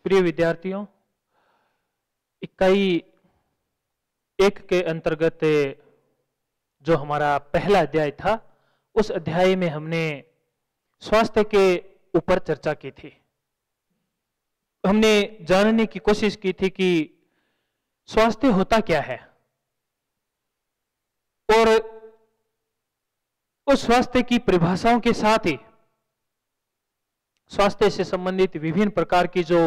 प्रिय विद्यार्थियों, इकाई 1 के अंतर्गत जो हमारा पहला अध्याय था, उस अध्याय में हमने स्वास्थ्य के ऊपर चर्चा की थी। हमने जानने की कोशिश की थी कि स्वास्थ्य होता क्या है और उस स्वास्थ्य की परिभाषाओं के साथ ही स्वास्थ्य से संबंधित विभिन्न प्रकार की जो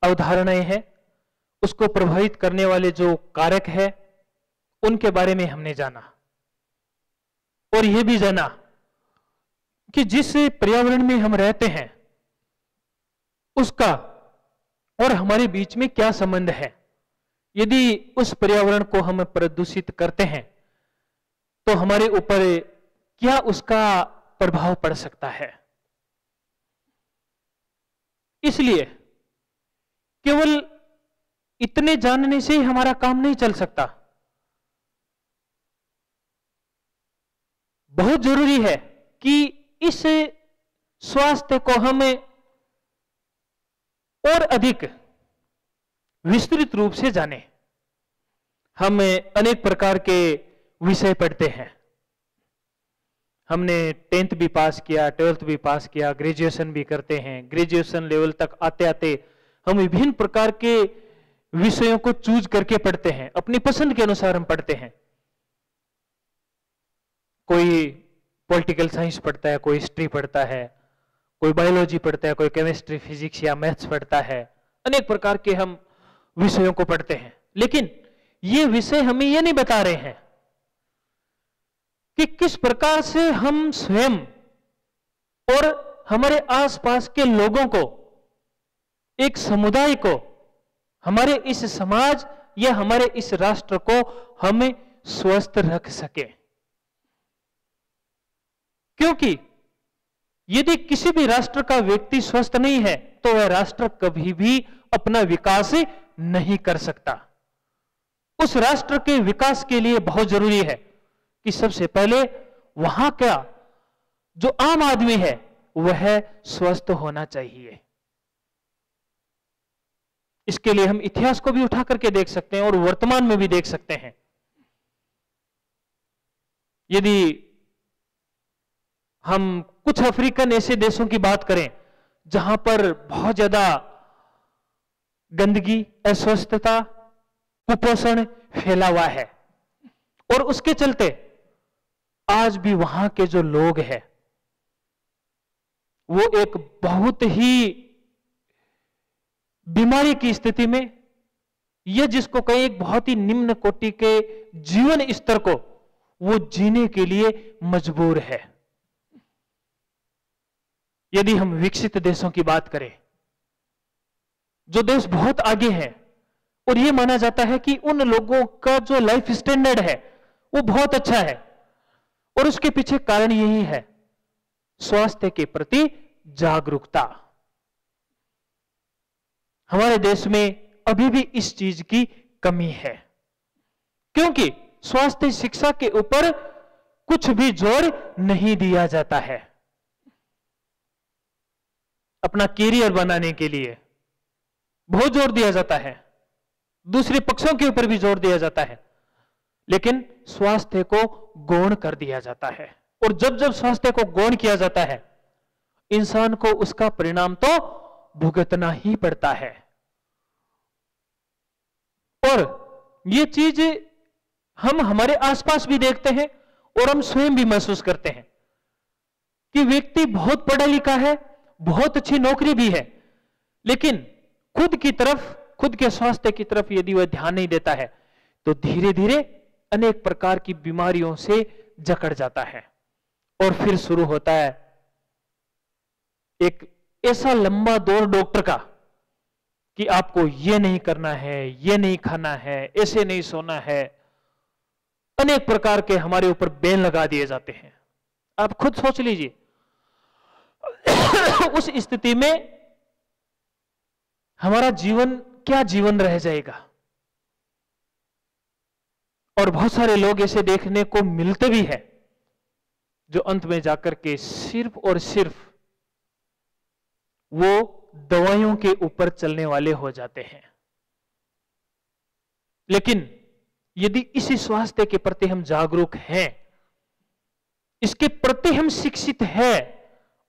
अवधारणाएं हैं, उसको प्रभावित करने वाले जो कारक है, उनके बारे में हमने जाना और यह भी जाना कि जिस पर्यावरण में हम रहते हैं उसका और हमारे बीच में क्या संबंध है। यदि उस पर्यावरण को हम प्रदूषित करते हैं तो हमारे ऊपर क्या उसका प्रभाव पड़ सकता है। इसलिए केवल इतने जानने से ही हमारा काम नहीं चल सकता। बहुत जरूरी है कि इस स्वास्थ्य को हमें और अधिक विस्तृत रूप से जाने। हम अनेक प्रकार के विषय पढ़ते हैं। हमने 10th भी पास किया, 12th भी पास किया, ग्रेजुएशन भी करते हैं। ग्रेजुएशन लेवल तक आते आते हम विभिन्न प्रकार के विषयों को चूज करके पढ़ते हैं, अपनी पसंद के अनुसार हम पढ़ते हैं। कोई पॉलिटिकल साइंस पढ़ता है, कोई हिस्ट्री पढ़ता है, कोई बायोलॉजी पढ़ता है, कोई केमिस्ट्री, फिजिक्स या मैथ्स पढ़ता है। अनेक प्रकार के हम विषयों को पढ़ते हैं, लेकिन ये विषय हमें ये नहीं बता रहे हैं कि किस प्रकार से हम स्वयं और हमारे आसपास के लोगों को, एक समुदाय को, हमारे इस समाज या हमारे इस राष्ट्र को हमें स्वस्थ रख सके। क्योंकि यदि किसी भी राष्ट्र का व्यक्ति स्वस्थ नहीं है तो वह राष्ट्र कभी भी अपना विकास नहीं कर सकता। उस राष्ट्र के विकास के लिए बहुत जरूरी है कि सबसे पहले वहां का जो आम आदमी है वह स्वस्थ होना चाहिए। इसके लिए हम इतिहास को भी उठा करके देख सकते हैं और वर्तमान में भी देख सकते हैं। यदि हम कुछ अफ्रीकन ऐसे देशों की बात करें जहां पर बहुत ज्यादा गंदगी, अस्वस्थता, कुपोषण फैला हुआ है और उसके चलते आज भी वहां के जो लोग हैं वो एक बहुत ही बीमारी की स्थिति में, यह जिसको कहें एक बहुत ही निम्न कोटि के जीवन स्तर को वो जीने के लिए मजबूर है। यदि हम विकसित देशों की बात करें, जो देश बहुत आगे हैं, और यह माना जाता है कि उन लोगों का जो लाइफ स्टैंडर्ड है वो बहुत अच्छा है, और उसके पीछे कारण यही है, स्वास्थ्य के प्रति जागरूकता। हमारे देश में अभी भी इस चीज की कमी है, क्योंकि स्वास्थ्य शिक्षा के ऊपर कुछ भी जोर नहीं दिया जाता है। अपना कैरियर बनाने के लिए बहुत जोर दिया जाता है, दूसरे पक्षों के ऊपर भी जोर दिया जाता है, लेकिन स्वास्थ्य को गौण कर दिया जाता है। और जब जब स्वास्थ्य को गौण किया जाता है, इंसान को उसका परिणाम तो भुगतना ही पड़ता है। और ये चीज हम हमारे आसपास भी देखते हैं और हम स्वयं भी महसूस करते हैं कि व्यक्ति बहुत पढ़ा लिखा है, बहुत अच्छी नौकरी भी है, लेकिन खुद की तरफ, खुद के स्वास्थ्य की तरफ यदि वह ध्यान नहीं देता है तो धीरे धीरे अनेक प्रकार की बीमारियों से जकड़ जाता है। और फिर शुरू होता है एक ऐसा लंबा दौर डॉक्टर का कि आपको यह नहीं करना है, यह नहीं खाना है, ऐसे नहीं सोना है। अनेक प्रकार के हमारे ऊपर बैन लगा दिए जाते हैं। आप खुद सोच लीजिए उस स्थिति में हमारा जीवन क्या जीवन रह जाएगा। और बहुत सारे लोग ऐसे देखने को मिलते भी हैं जो अंत में जाकर के सिर्फ और सिर्फ वो दवाइयों के ऊपर चलने वाले हो जाते हैं। लेकिन यदि इसी स्वास्थ्य के प्रति हम जागरूक हैं, इसके प्रति हम शिक्षित हैं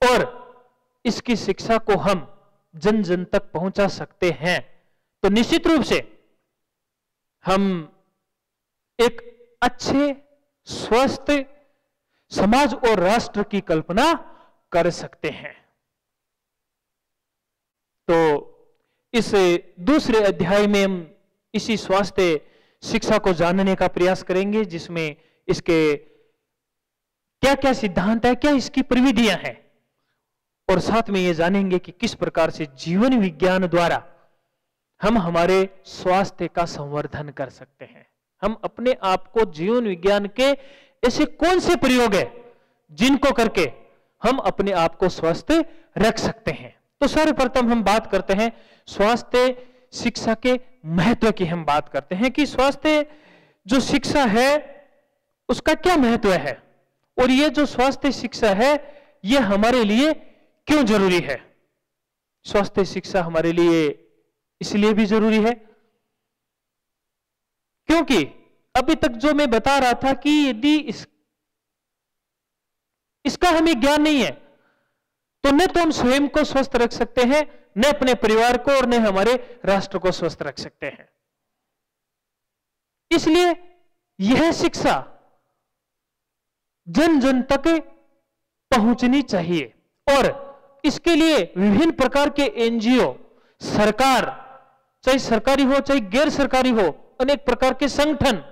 और इसकी शिक्षा को हम जन जन तक पहुंचा सकते हैं, तो निश्चित रूप से हम एक अच्छे स्वस्थ समाज और राष्ट्र की कल्पना कर सकते हैं। तो इस दूसरे अध्याय में हम इसी स्वास्थ्य शिक्षा को जानने का प्रयास करेंगे, जिसमें इसके क्या क्या सिद्धांत है, क्या इसकी प्रविधियां हैं, और साथ में ये जानेंगे कि किस प्रकार से जीवन विज्ञान द्वारा हम हमारे स्वास्थ्य का संवर्धन कर सकते हैं। हम अपने आप को जीवन विज्ञान के ऐसे कौन से प्रयोग है जिनको करके हम अपने आप को स्वस्थ रख सकते हैं। तो सर्वप्रथम हम बात करते हैं स्वास्थ्य शिक्षा के महत्व की। हम बात करते हैं कि स्वास्थ्य जो शिक्षा है उसका क्या महत्व है, और ये जो स्वास्थ्य शिक्षा है ये हमारे लिए क्यों जरूरी है। स्वास्थ्य शिक्षा हमारे लिए इसलिए भी जरूरी है क्योंकि अभी तक जो मैं बता रहा था कि यदि इसका हमें ज्ञान नहीं है तो न तो हम स्वयं को स्वस्थ रख सकते हैं, न अपने परिवार को, और न हमारे राष्ट्र को स्वस्थ रख सकते हैं। इसलिए यह शिक्षा जन जन तक पहुंचनी चाहिए, और इसके लिए विभिन्न प्रकार के एनजीओ, सरकार, चाहे सरकारी हो चाहे गैर सरकारी हो, अनेक प्रकार के संगठन,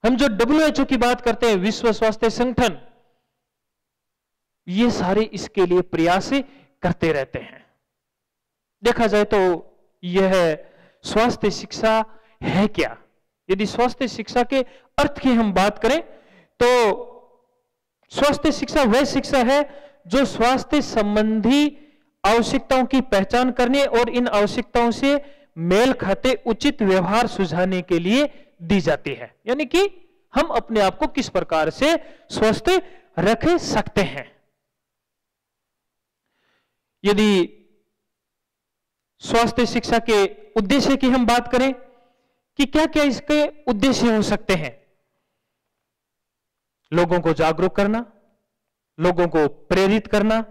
हम जो WHO की बात करते हैं, विश्व स्वास्थ्य संगठन, ये सारे इसके लिए प्रयास करते रहते हैं। देखा जाए तो यह स्वास्थ्य शिक्षा है क्या। यदि स्वास्थ्य शिक्षा के अर्थ की हम बात करें तो स्वास्थ्य शिक्षा वह शिक्षा है जो स्वास्थ्य संबंधी आवश्यकताओं की पहचान करने और इन आवश्यकताओं से मेल खाते उचित व्यवहार सुझाने के लिए दी जाती है। यानी कि हम अपने आप को किस प्रकार से स्वस्थ रख सकते हैं। यदि स्वास्थ्य शिक्षा के उद्देश्य की हम बात करें कि क्या क्या इसके उद्देश्य हो सकते हैं, लोगों को जागरूक करना, लोगों को प्रेरित करना,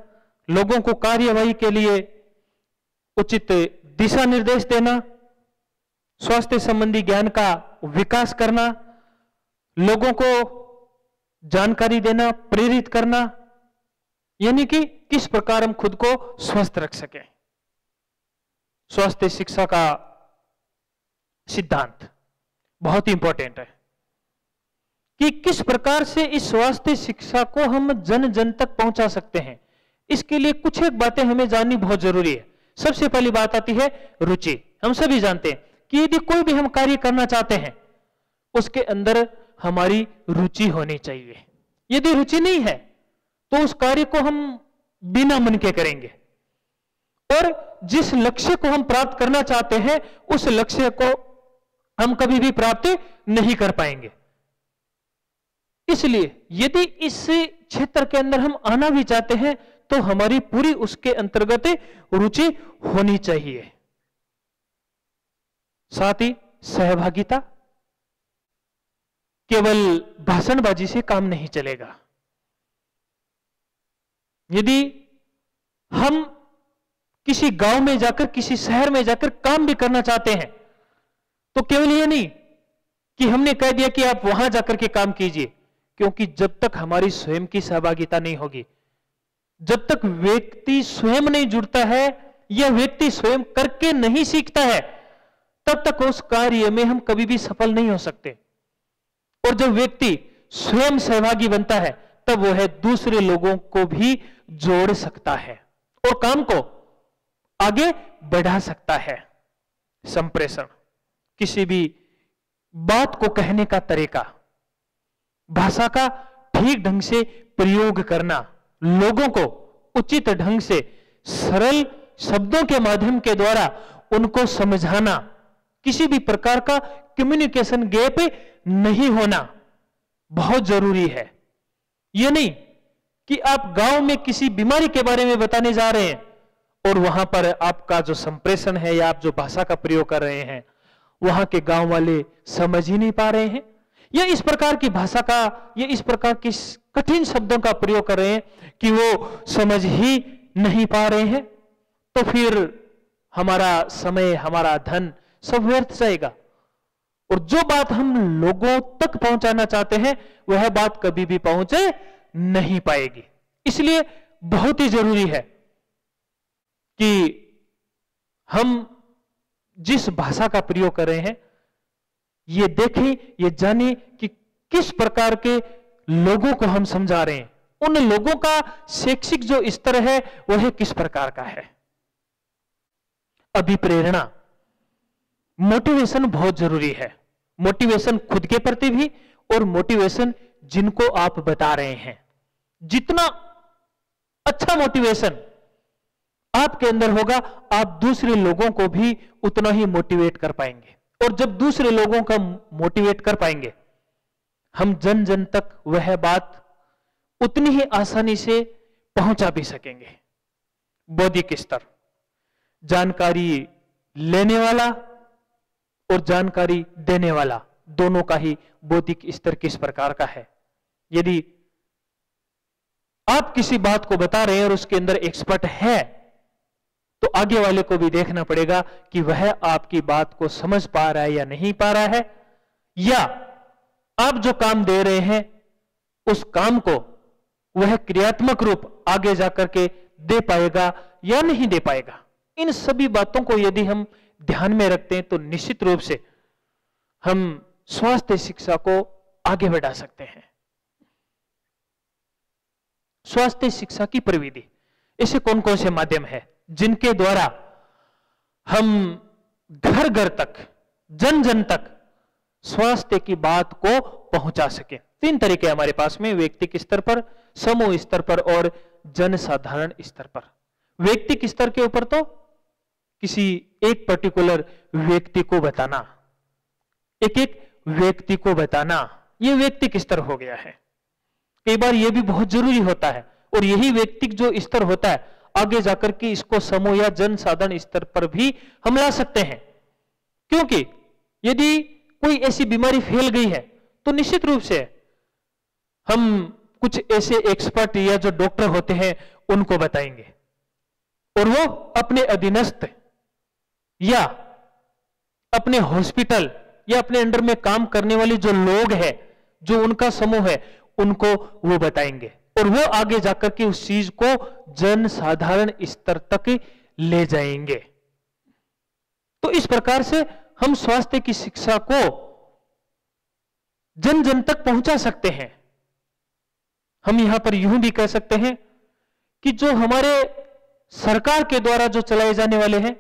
लोगों को कार्यवाही के लिए उचित दिशा निर्देश देना, स्वास्थ्य संबंधी ज्ञान का विकास करना, लोगों को जानकारी देना, प्रेरित करना, यानी कि किस प्रकार हम खुद को स्वस्थ रख सकें। स्वास्थ्य शिक्षा का सिद्धांत बहुत इंपॉर्टेंट है कि किस प्रकार से इस स्वास्थ्य शिक्षा को हम जन जन तक पहुंचा सकते हैं। इसके लिए कुछ एक बातें हमें जाननी बहुत जरूरी है। सबसे पहली बात आती है रुचि। हम सभी जानते हैं कि यदि कोई भी हम कार्य करना चाहते हैं उसके अंदर हमारी रुचि होनी चाहिए। यदि रुचि नहीं है तो उस कार्य को हम बिना मन के करेंगे, और जिस लक्ष्य को हम प्राप्त करना चाहते हैं उस लक्ष्य को हम कभी भी प्राप्त नहीं कर पाएंगे। इसलिए यदि इस क्षेत्र के अंदर हम आना भी चाहते हैं तो हमारी पूरी उसके अंतर्गत रुचि होनी चाहिए। साथ ही सहभागिता, केवल भाषणबाजी से काम नहीं चलेगा। यदि हम किसी गांव में जाकर, किसी शहर में जाकर काम भी करना चाहते हैं तो केवल ये नहीं कि हमने कह दिया कि आप वहां जाकर के काम कीजिए, क्योंकि जब तक हमारी स्वयं की सहभागिता नहीं होगी, जब तक व्यक्ति स्वयं नहीं जुड़ता है या व्यक्ति स्वयं करके नहीं सीखता है, तब तक उस कार्य में हम कभी भी सफल नहीं हो सकते। और जब व्यक्ति स्वयं सहभागी बनता है तब वह दूसरे लोगों को भी जोड़ सकता है और काम को आगे बढ़ा सकता है। संप्रेषण, किसी भी बात को कहने का तरीका, भाषा का ठीक ढंग से प्रयोग करना, लोगों को उचित ढंग से सरल शब्दों के माध्यम के द्वारा उनको समझाना, किसी भी प्रकार का कम्युनिकेशन गैप नहीं होना बहुत जरूरी है। यह नहीं कि आप गांव में किसी बीमारी के बारे में बताने जा रहे हैं और वहां पर आपका जो संप्रेषण है या आप जो भाषा का प्रयोग कर रहे हैं वहां के गांव वाले समझ ही नहीं पा रहे हैं, या इस प्रकार की भाषा का या इस प्रकार की कठिन शब्दों का प्रयोग कर रहे हैं कि वो समझ ही नहीं पा रहे हैं, तो फिर हमारा समय, हमारा धन सब व्यर्थ जाएगा। और जो बात हम लोगों तक पहुंचाना चाहते हैं वह बात कभी भी पहुंचे नहीं पाएगी। इसलिए बहुत ही जरूरी है कि हम जिस भाषा का प्रयोग कर रहे हैं ये देखें, ये जानें कि किस प्रकार के लोगों को हम समझा रहे हैं, उन लोगों का शैक्षिक जो स्तर है वह किस प्रकार का है। अभिप्रेरणा, मोटिवेशन बहुत जरूरी है। मोटिवेशन खुद के प्रति भी और मोटिवेशन जिनको आप बता रहे हैं। जितना अच्छा मोटिवेशन आपके अंदर होगा आप दूसरे लोगों को भी उतना ही मोटिवेट कर पाएंगे, और जब दूसरे लोगों का मोटिवेट कर पाएंगे हम जन जन तक वह बात उतनी ही आसानी से पहुंचा भी सकेंगे। बौद्धिक स्तर, जानकारी लेने वाला और जानकारी देने वाला दोनों का ही बौद्धिक स्तर किस प्रकार का है। यदि आप किसी बात को बता रहे हैं और उसके अंदर एक्सपर्ट है तो आगे वाले को भी देखना पड़ेगा कि वह आपकी बात को समझ पा रहा है या नहीं पा रहा है, या आप जो काम दे रहे हैं उस काम को वह क्रियात्मक रूप आगे जाकर के दे पाएगा या नहीं दे पाएगा। इन सभी बातों को यदि हम ध्यान में रखते हैं तो निश्चित रूप से हम स्वास्थ्य शिक्षा को आगे बढ़ा सकते हैं। स्वास्थ्य शिक्षा की प्रविधि, ऐसे कौन कौन से माध्यम है जिनके द्वारा हम घर घर तक, जन जन तक स्वास्थ्य की बात को पहुंचा सके। तीन तरीके हमारे पास में, व्यक्तिगत स्तर पर, समूह स्तर पर और जनसाधारण स्तर पर। व्यक्तिगत स्तर के ऊपर तो किसी एक पर्टिकुलर व्यक्ति को बताना, एक एक व्यक्ति को बताना, यह व्यक्तिगत स्तर हो गया है। कई बार यह भी बहुत जरूरी होता है, और यही व्यक्तिगत जो स्तर होता है आगे जाकर के इसको समूह या जनसाधारण स्तर पर भी हम ला सकते हैं। क्योंकि यदि कोई ऐसी बीमारी फैल गई है तो निश्चित रूप से हम कुछ ऐसे एक्सपर्ट या जो डॉक्टर होते हैं उनको बताएंगे, और वो अपने अधीनस्थ या अपने हॉस्पिटल या अपने अंडर में काम करने वाले जो लोग हैं, जो उनका समूह है, उनको वो बताएंगे, और वो आगे जाकर के उस चीज को जनसाधारण स्तर तक ले जाएंगे। तो इस प्रकार से हम स्वास्थ्य की शिक्षा को जन जन तक पहुंचा सकते हैं। हम यहां पर यूं भी कह सकते हैं कि जो हमारे सरकार के द्वारा जो चलाए जाने वाले हैं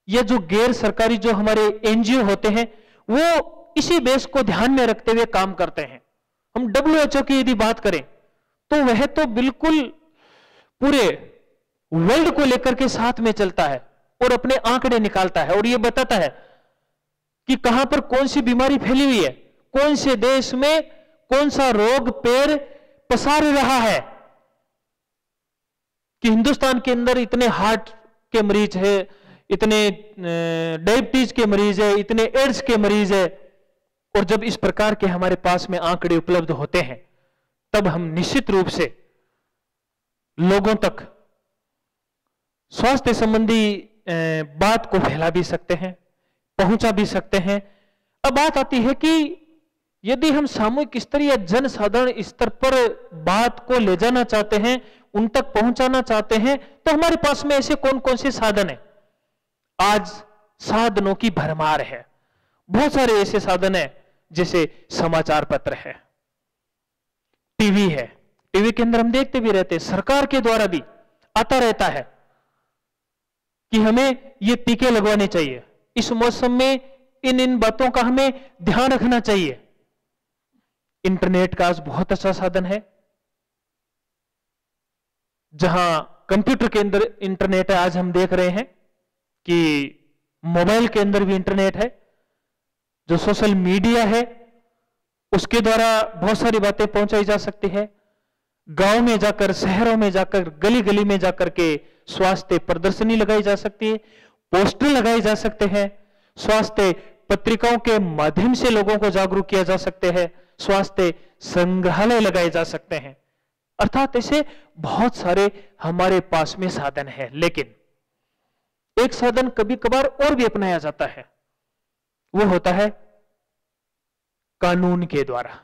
या जो गैर सरकारी जो हमारे एनजीओ होते हैं वो इसी बेस को ध्यान में रखते हुए काम करते हैं। हम WHO की यदि बात करें तो वह तो बिल्कुल पूरे वर्ल्ड को लेकर के साथ में चलता है और अपने आंकड़े निकालता है और यह बताता है कि कहां पर कौन सी बीमारी फैली हुई है, कौन से देश में कौन सा रोग पैर पसार रहा है, कि हिंदुस्तान के अंदर इतने हार्ट के मरीज है, इतने डायबिटीज के मरीज है, इतने एड्स के मरीज है। और जब इस प्रकार के हमारे पास में आंकड़े उपलब्ध होते हैं तब हम निश्चित रूप से लोगों तक स्वास्थ्य संबंधी बात को फैला भी सकते हैं, पहुंचा भी सकते हैं। अब बात आती है कि यदि हम सामूहिक स्तर या जनसाधारण स्तर पर बात को ले जाना चाहते हैं, उन तक पहुंचाना चाहते हैं, तो हमारे पास में ऐसे कौन कौन से साधन हैं। आज साधनों की भरमार है, बहुत सारे ऐसे साधन हैं, जैसे समाचार पत्र है, टीवी है, टीवी के अंदर हम देखते भी रहते हैं, सरकार के द्वारा भी आता रहता है कि हमें ये टीके लगवाने चाहिए, इस मौसम में इन बातों का हमें ध्यान रखना चाहिए। इंटरनेट का आज बहुत अच्छा साधन है, जहां कंप्यूटर के अंदर इंटरनेट है, आज हम देख रहे हैं कि मोबाइल के अंदर भी इंटरनेट है, जो सोशल मीडिया है उसके द्वारा बहुत सारी बातें पहुंचाई जा सकती है। गांव में जाकर, शहरों में जाकर, गली गली में जाकर के स्वास्थ्य प्रदर्शनी लगाई जा सकती है, पोस्टर लगाए जा सकते हैं, स्वास्थ्य पत्रिकाओं के माध्यम से लोगों को जागरूक किया जा सकते हैं, स्वास्थ्य संग्रहालय लगाए जा सकते हैं। अर्थात ऐसे बहुत सारे हमारे पास में साधन है। लेकिन एक साधन कभी कभार और भी अपनाया जाता है, वो होता है कानून के द्वारा।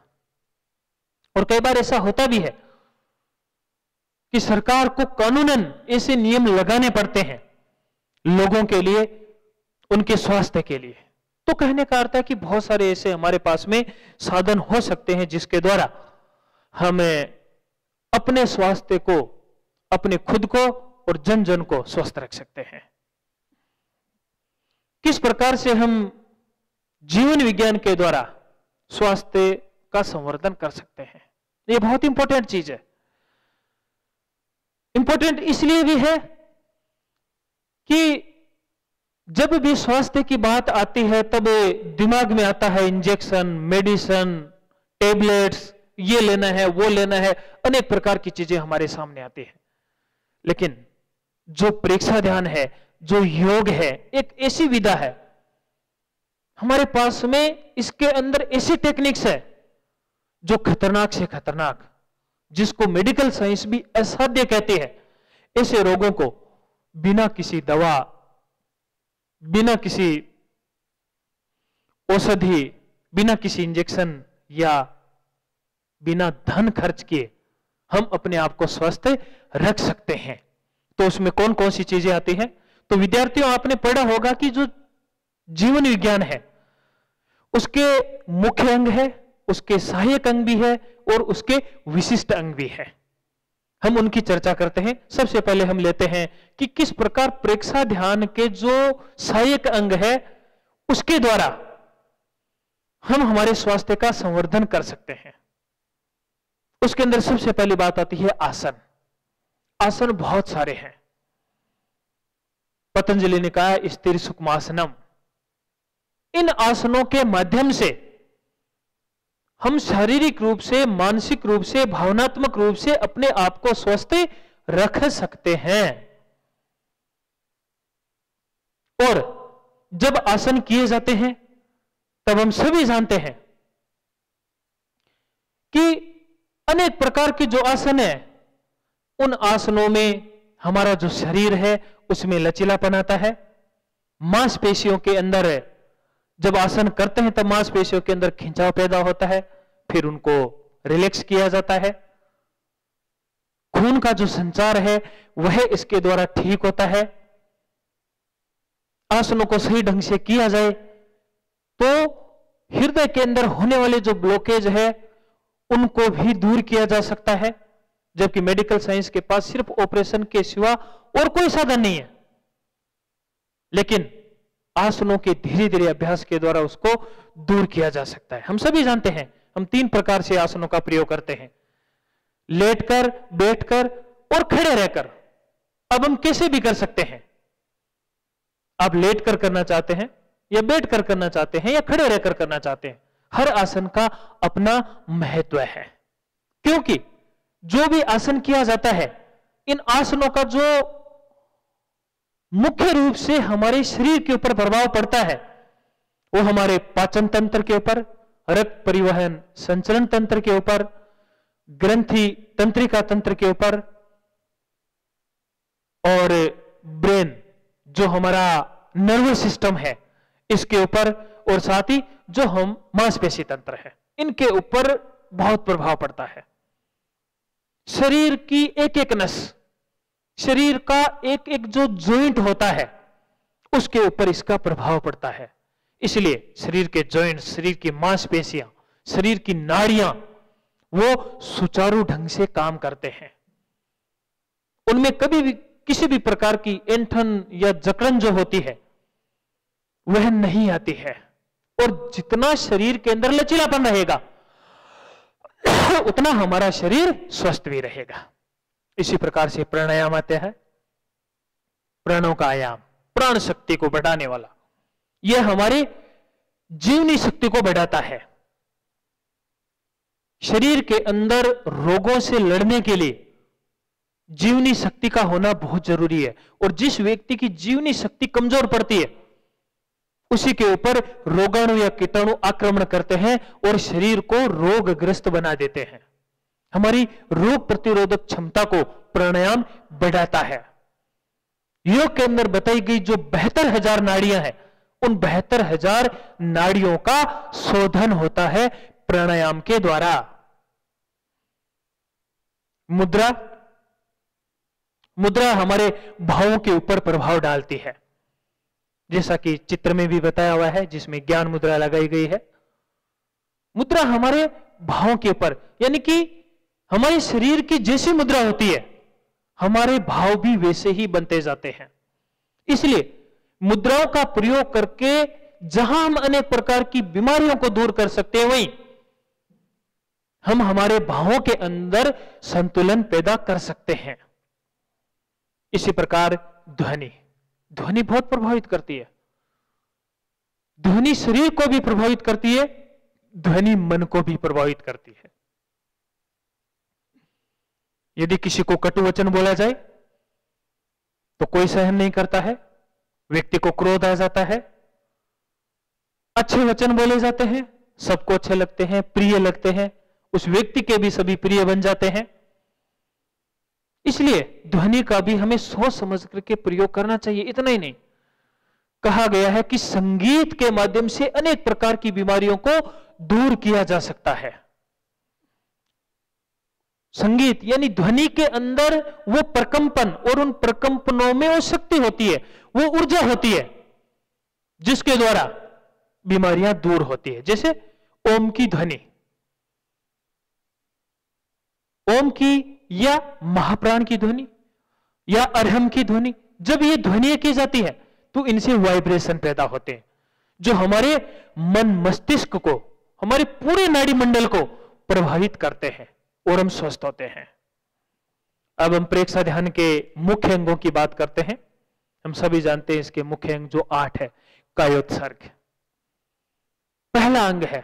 और कई बार ऐसा होता भी है कि सरकार को कानूनन ऐसे नियम लगाने पड़ते हैं लोगों के लिए, उनके स्वास्थ्य के लिए। तो कहने का अर्थ है कि बहुत सारे ऐसे हमारे पास में साधन हो सकते हैं जिसके द्वारा हमें अपने स्वास्थ्य को, अपने खुद को और जन जन को स्वस्थ रख सकते हैं। किस प्रकार से हम जीवन विज्ञान के द्वारा स्वास्थ्य का संवर्धन कर सकते हैं, यह बहुत इंपॉर्टेंट चीज है। इंपॉर्टेंट इसलिए भी है कि जब भी स्वास्थ्य की बात आती है तब दिमाग में आता है इंजेक्शन, मेडिसिन, टेबलेट्स, ये लेना है, वो लेना है, अनेक प्रकार की चीजें हमारे सामने आती है। लेकिन जो प्रेक्षा ध्यान है, जो योग है, एक ऐसी विधा है हमारे पास में, इसके अंदर ऐसी टेक्निक्स है जो खतरनाक से खतरनाक, जिसको मेडिकल साइंस भी असाध्य कहती है, ऐसे रोगों को बिना किसी दवा, बिना किसी औषधि, बिना किसी इंजेक्शन या बिना धन खर्च किए हम अपने आप को स्वस्थ रख सकते हैं। तो उसमें कौन कौन सी चीजें आती हैं? तो विद्यार्थियों, आपने पढ़ा होगा कि जो जीवन विज्ञान है उसके मुख्य अंग है, उसके सहायक अंग भी है और उसके विशिष्ट अंग भी है। हम उनकी चर्चा करते हैं। सबसे पहले हम लेते हैं कि किस प्रकार प्रेक्षा ध्यान के जो सहायक अंग है उसके द्वारा हम हमारे स्वास्थ्य का संवर्धन कर सकते हैं। उसके अंदर सबसे पहली बात आती है आसन। आसन बहुत सारे हैं। पतंजलि ने कहा स्थिर सुखमासनम। इन आसनों के माध्यम से हम शारीरिक रूप से, मानसिक रूप से, भावनात्मक रूप से अपने आप को स्वस्थ रख सकते हैं। और जब आसन किए जाते हैं तब हम सभी जानते हैं कि अनेक प्रकार के जो आसन है, उन आसनों में हमारा जो शरीर है उसमें लचीलापन आता है। मांसपेशियों के अंदर जब आसन करते हैं तब मांसपेशियों के अंदर खिंचाव पैदा होता है, फिर उनको रिलैक्स किया जाता है। खून का जो संचार है वह इसके द्वारा ठीक होता है। आसनों को सही ढंग से किया जाए तो हृदय के अंदर होने वाले जो ब्लॉकेज है उनको भी दूर किया जा सकता है, जबकि मेडिकल साइंस के पास सिर्फ ऑपरेशन के सिवा और कोई साधन नहीं है। लेकिन आसनों के धीरे धीरे अभ्यास के द्वारा उसको दूर किया जा सकता है। हम सभी जानते हैं हम 3 प्रकार से आसनों का प्रयोग करते हैं, लेटकर, बैठकर और खड़े रहकर। अब हम कैसे भी कर सकते हैं। आप लेटकर करना चाहते हैं या बैठकर करना चाहते हैं या खड़े रहकर करना चाहते हैं, हर आसन का अपना महत्व है। क्योंकि जो भी आसन किया जाता है, इन आसनों का जो मुख्य रूप से हमारे शरीर के ऊपर प्रभाव पड़ता है वो हमारे पाचन तंत्र के ऊपर, रक्त परिवहन संचलन तंत्र के ऊपर, ग्रंथि तंत्रिका तंत्र के ऊपर और ब्रेन जो हमारा नर्वस सिस्टम है इसके ऊपर, और साथ ही जो हम मांसपेशी तंत्र है इनके ऊपर बहुत प्रभाव पड़ता है। शरीर की एक एक नस, शरीर का एक एक जो जॉइंट होता है उसके ऊपर इसका प्रभाव पड़ता है। इसलिए शरीर के जॉइंट्स, शरीर की मांसपेशियां, शरीर की नाड़ियां वो सुचारू ढंग से काम करते हैं। उनमें कभी भी किसी भी प्रकार की ऐंठन या जकड़न जो होती है वह नहीं आती है। और जितना शरीर के अंदर लचीलापन रहेगा उतना हमारा शरीर स्वस्थ भी रहेगा। इसी प्रकार से प्राणायाम आते हैं। प्राणों का आयाम, प्राण शक्ति को बढ़ाने वाला, यह हमारी जीवनी शक्ति को बढ़ाता है। शरीर के अंदर रोगों से लड़ने के लिए जीवनी शक्ति का होना बहुत जरूरी है। और जिस व्यक्ति की जीवनी शक्ति कमजोर पड़ती है उसी के ऊपर रोगाणु या कीटाणु आक्रमण करते हैं और शरीर को रोगग्रस्त बना देते हैं। हमारी रोग प्रतिरोधक क्षमता को प्राणायाम बढ़ाता है। योग के अंदर बताई गई जो 72,000 नाड़ियां हैं, उन 72,000 नाड़ियों का शोधन होता है प्राणायाम के द्वारा। मुद्रा हमारे भावों के ऊपर प्रभाव डालती है, जैसा कि चित्र में भी बताया हुआ है, जिसमें ज्ञान मुद्रा लगाई गई है। मुद्रा हमारे भावों के ऊपर, यानी कि हमारे शरीर की जैसी मुद्रा होती है हमारे भाव भी वैसे ही बनते जाते हैं। इसलिए मुद्राओं का प्रयोग करके जहां हम अनेक प्रकार की बीमारियों को दूर कर सकते हैं, वहीं हम हमारे भावों के अंदर संतुलन पैदा कर सकते हैं। इसी प्रकार ध्वनि बहुत प्रभावित करती है। ध्वनि शरीर को भी प्रभावित करती है, ध्वनि मन को भी प्रभावित करती है। यदि किसी को कटु वचन बोला जाए तो कोई सहन नहीं करता है, व्यक्ति को क्रोध आ जाता है। अच्छे वचन बोले जाते हैं, सबको अच्छे लगते हैं, प्रिय लगते हैं, उस व्यक्ति के भी सभी प्रिय बन जाते हैं। इसलिए ध्वनि का भी हमें सोच समझ करके प्रयोग करना चाहिए। इतना ही नहीं, कहा गया है कि संगीत के माध्यम से अनेक प्रकार की बीमारियों को दूर किया जा सकता है। संगीत यानी ध्वनि के अंदर वो प्रकंपन, और उन प्रकंपनों में वो शक्ति होती है, वो ऊर्जा होती है, जिसके द्वारा बीमारियां दूर होती है। जैसे ओम की ध्वनि, ओम की या महाप्राण की ध्वनि या अरहम की ध्वनि, जब ये ध्वनि की जाती है तो इनसे वाइब्रेशन पैदा होते हैं, जो हमारे मन मस्तिष्क को, हमारे पूरे नाड़ी मंडल को प्रभावित करते हैं और हम स्वस्थ होते हैं। अब हम प्रेक्षा ध्यान के मुख्य अंगों की बात करते हैं। हम सभी जानते हैं इसके मुख्य अंग जो 8 है। कायोत्सर्ग पहला अंग है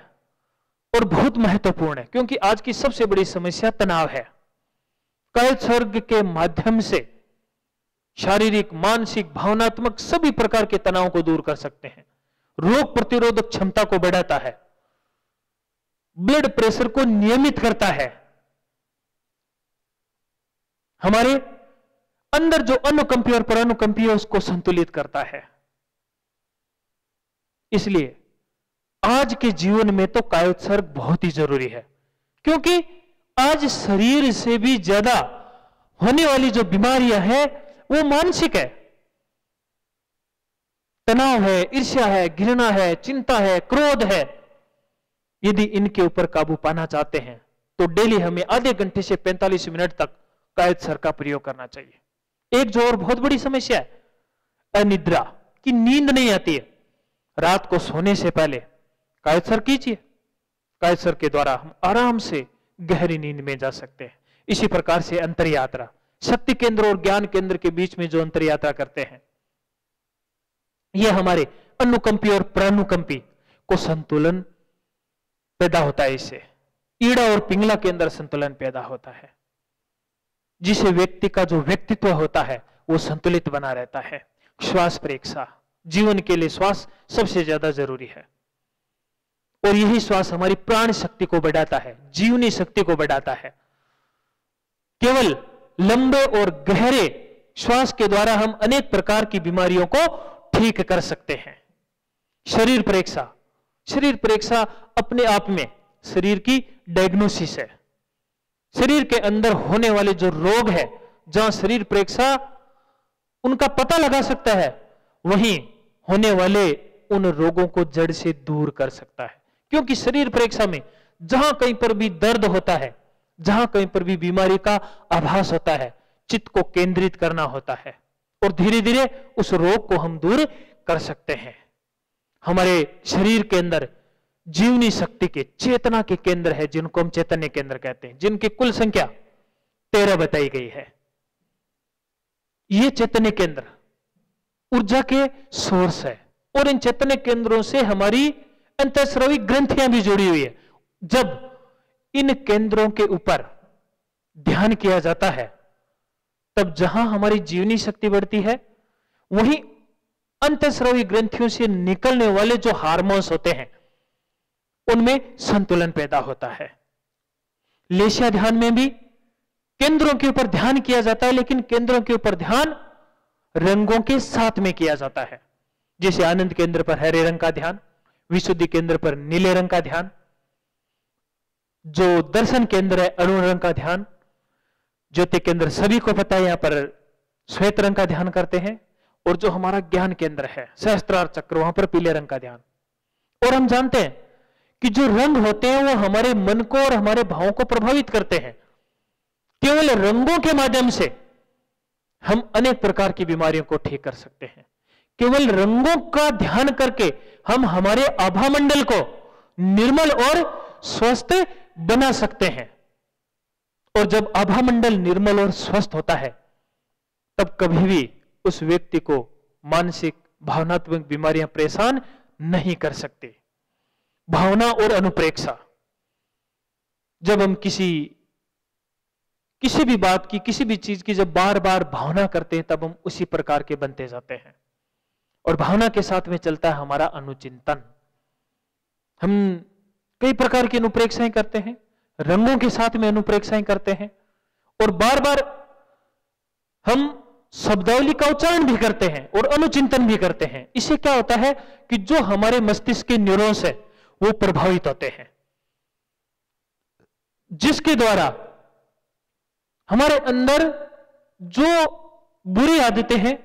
और बहुत महत्वपूर्ण है, क्योंकि आज की सबसे बड़ी समस्या तनाव है। कायोत्सर्ग के माध्यम से शारीरिक, मानसिक, भावनात्मक सभी प्रकार के तनाव को दूर कर सकते हैं। रोग प्रतिरोधक क्षमता को बढ़ाता है, ब्लड प्रेशर को नियमित करता है, हमारे अंदर जो अनुकंपी और परानुकंपी है उसको संतुलित करता है। इसलिए आज के जीवन में तो कायोत्सर्ग बहुत ही जरूरी है, क्योंकि आज शरीर से भी ज्यादा होने वाली जो बीमारियां हैं वो मानसिक है। तनाव है, ईर्ष्या है, घृणा है, चिंता है, क्रोध है। यदि इनके ऊपर काबू पाना चाहते हैं तो डेली हमें आधे घंटे से 45 मिनट तक कायोत्सर्ग का प्रयोग करना चाहिए। एक जो और बहुत बड़ी समस्या है, अनिद्रा, की नींद नहीं आती है। रात को सोने से पहले कायोत्सर्ग कीजिए। कायोत्सर्ग के द्वारा हम आराम से गहरी नींद में जा सकते हैं। इसी प्रकार से अंतर यात्रा, शक्ति केंद्र और ज्ञान केंद्र के बीच में जो अंतर यात्रा करते हैं, यह हमारे अनुकंपी और प्रानुकंपी को संतुलन पैदा होता है। इससे ईड़ा और पिंगला के अंदर संतुलन पैदा होता है, जिसे व्यक्ति का जो व्यक्तित्व होता है वो संतुलित बना रहता है। श्वास प्रेक्षा, जीवन के लिए श्वास सबसे ज्यादा जरूरी है, और यही श्वास हमारी प्राण शक्ति को बढ़ाता है, जीवनी शक्ति को बढ़ाता है। केवल लंबे और गहरे श्वास के द्वारा हम अनेक प्रकार की बीमारियों को ठीक कर सकते हैं। शरीर प्रेक्षा, शरीर प्रेक्षा अपने आप में शरीर की डायग्नोसिस है। शरीर के अंदर होने वाले जो रोग है, जहां शरीर प्रेक्षा उनका पता लगा सकता है, वहीं होने वाले उन रोगों को जड़ से दूर कर सकता है। क्योंकि शरीर प्रेक्षा में जहां कहीं पर भी दर्द होता है, जहां कहीं पर भी बीमारी का आभास होता है, चित्त को केंद्रित करना होता है, और धीरे धीरे उस रोग को हम दूर कर सकते हैं। हमारे शरीर के अंदर जीवनी शक्ति के, चेतना के केंद्र है, जिनको हम चैतन्य केंद्र कहते हैं, जिनकी कुल संख्या 13 बताई गई है। ये चैतन्य केंद्र ऊर्जा के सोर्स है, और इन चैतन्य केंद्रों से हमारी अंतःस्रावी ग्रंथियां भी जुड़ी हुई है। जब इन केंद्रों के ऊपर ध्यान किया जाता है तब जहां हमारी जीवनी शक्ति बढ़ती है, वहीं अंतःस्रावी ग्रंथियों से निकलने वाले जो हार्मोन्स होते हैं उनमें संतुलन पैदा होता है। लेशिया ध्यान में भी केंद्रों के ऊपर ध्यान किया जाता है, लेकिन केंद्रों के ऊपर ध्यान रंगों के साथ में किया जाता है। जैसे आनंद केंद्र पर हरे रंग का ध्यान, विशुद्धि केंद्र पर नीले रंग का ध्यान, जो दर्शन केंद्र है अरुण रंग का ध्यान, ज्योति केंद्र सभी को पता है यहां पर श्वेत रंग का ध्यान करते हैं, और जो हमारा ज्ञान केंद्र है सहस्त्रार चक्र, वहां पर पीले रंग का ध्यान। और हम जानते हैं कि जो रंग होते हैं वो हमारे मन को और हमारे भावों को प्रभावित करते हैं। केवल रंगों के माध्यम से हम अनेक प्रकार की बीमारियों को ठीक कर सकते हैं। केवल रंगों का ध्यान करके हम हमारे आभा मंडल को निर्मल और स्वस्थ बना सकते हैं। और जब आभा मंडल निर्मल और स्वस्थ होता है, तब कभी भी उस व्यक्ति को मानसिक भावनात्मक बीमारियां परेशान नहीं कर सकती। भावना और अनुप्रेक्षा, जब हम किसी भी बात की, किसी भी चीज की जब बार बार भावना करते हैं, तब हम उसी प्रकार के बनते जाते हैं। और भावना के साथ में चलता है हमारा अनुचिंतन। हम कई प्रकार की अनुप्रेक्षाएं करते हैं, रंगों के साथ में अनुप्रेक्षाएं करते हैं, और बार बार हम शब्दावली का उच्चारण भी करते हैं और अनुचिंतन भी करते हैं। इससे क्या होता है कि जो हमारे मस्तिष्क के न्यूरॉन्स है वो प्रभावित होते हैं, जिसके द्वारा हमारे अंदर जो बुरी आदतें हैं,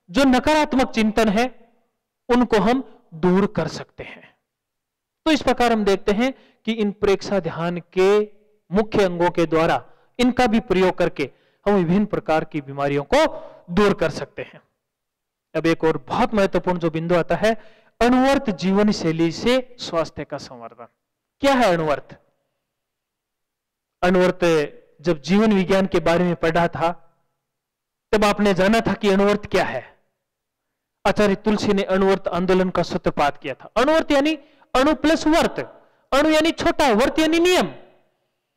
जो नकारात्मक चिंतन है, उनको हम दूर कर सकते हैं। तो इस प्रकार हम देखते हैं कि इन प्रेक्षा ध्यान के मुख्य अंगों के द्वारा इनका भी प्रयोग करके हम विभिन्न प्रकार की बीमारियों को दूर कर सकते हैं। अब एक और बहुत महत्वपूर्ण जो बिंदु आता है, अणुवर्त जीवन शैली से स्वास्थ्य का संवर्धन। क्या है अणुवर्त? अणुवर्त जब जीवन विज्ञान के बारे में पढ़ा था, तब आपने जाना था कि अणुवर्त क्या है। आचार्य तुलसी ने अणुवर्त आंदोलन का सूत्रपात किया था। अणुवर्त यानी अणु प्लस वर्त, अणु यानी छोटा, वर्त यानी नियम,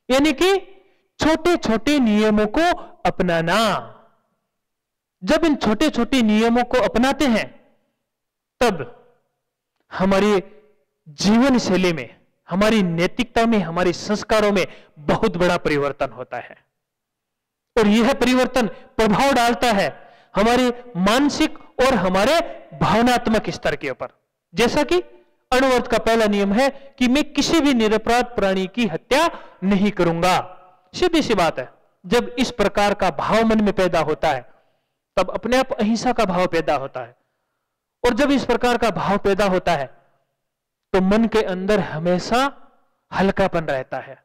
यानी कि छोटे छोटे नियमों को अपनाना। जब इन छोटे छोटे नियमों को अपनाते हैं, तब हमारी जीवन शैली में, हमारी नैतिकता में, हमारे संस्कारों में बहुत बड़ा परिवर्तन होता है। और यह परिवर्तन प्रभाव डालता है हमारे मानसिक और हमारे भावनात्मक स्तर के ऊपर। जैसा कि अणुवर्त का पहला नियम है कि मैं किसी भी निरपराध प्राणी की हत्या नहीं करूंगा। सीधी सी बात है, जब इस प्रकार का भाव मन में पैदा होता है, तब अपने आप अहिंसा का भाव पैदा होता है। और जब इस प्रकार का भाव पैदा होता है, तो मन के अंदर हमेशा हल्कापन रहता है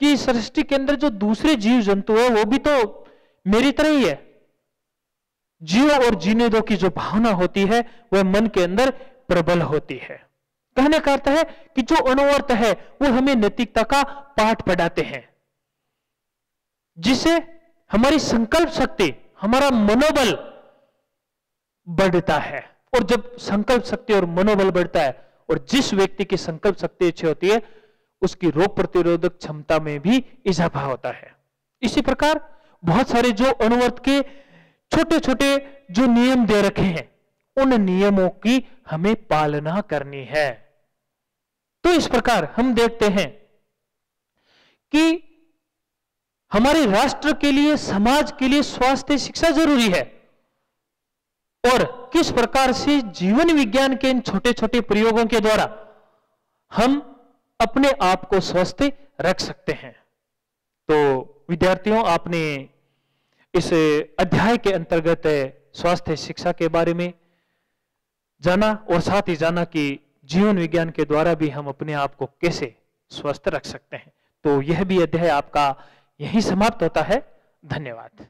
कि सृष्टि के अंदर जो दूसरे जीव जंतु है वो भी तो मेरी तरह ही है। जियो और जीने दो की जो भावना होती है वह मन के अंदर प्रबल होती है। कहने का अर्थ है कि जो अणुवर्त है वो हमें नैतिकता का पाठ पढ़ाते हैं, जिससे हमारी संकल्प शक्ति, हमारा मनोबल बढ़ता है। और जब संकल्प शक्ति और मनोबल बढ़ता है, और जिस व्यक्ति की संकल्प शक्ति अच्छी होती है, उसकी रोग प्रतिरोधक क्षमता में भी इजाफा होता है। इसी प्रकार बहुत सारे जो अणुवर्त के छोटे छोटे जो नियम दे रखे हैं, उन नियमों की हमें पालना करनी है। तो इस प्रकार हम देखते हैं कि हमारे राष्ट्र के लिए, समाज के लिए स्वास्थ्य शिक्षा जरूरी है, और किस प्रकार से जीवन विज्ञान के इन छोटे छोटे प्रयोगों के द्वारा हम अपने आप को स्वस्थ रख सकते हैं। तो विद्यार्थियों, आपने इस अध्याय के अंतर्गत स्वास्थ्य शिक्षा के बारे में जाना, और साथ ही जाना कि जीवन विज्ञान के द्वारा भी हम अपने आप को कैसे स्वस्थ रख सकते हैं। तो यह भी अध्याय आपका यहीं समाप्त होता है। धन्यवाद।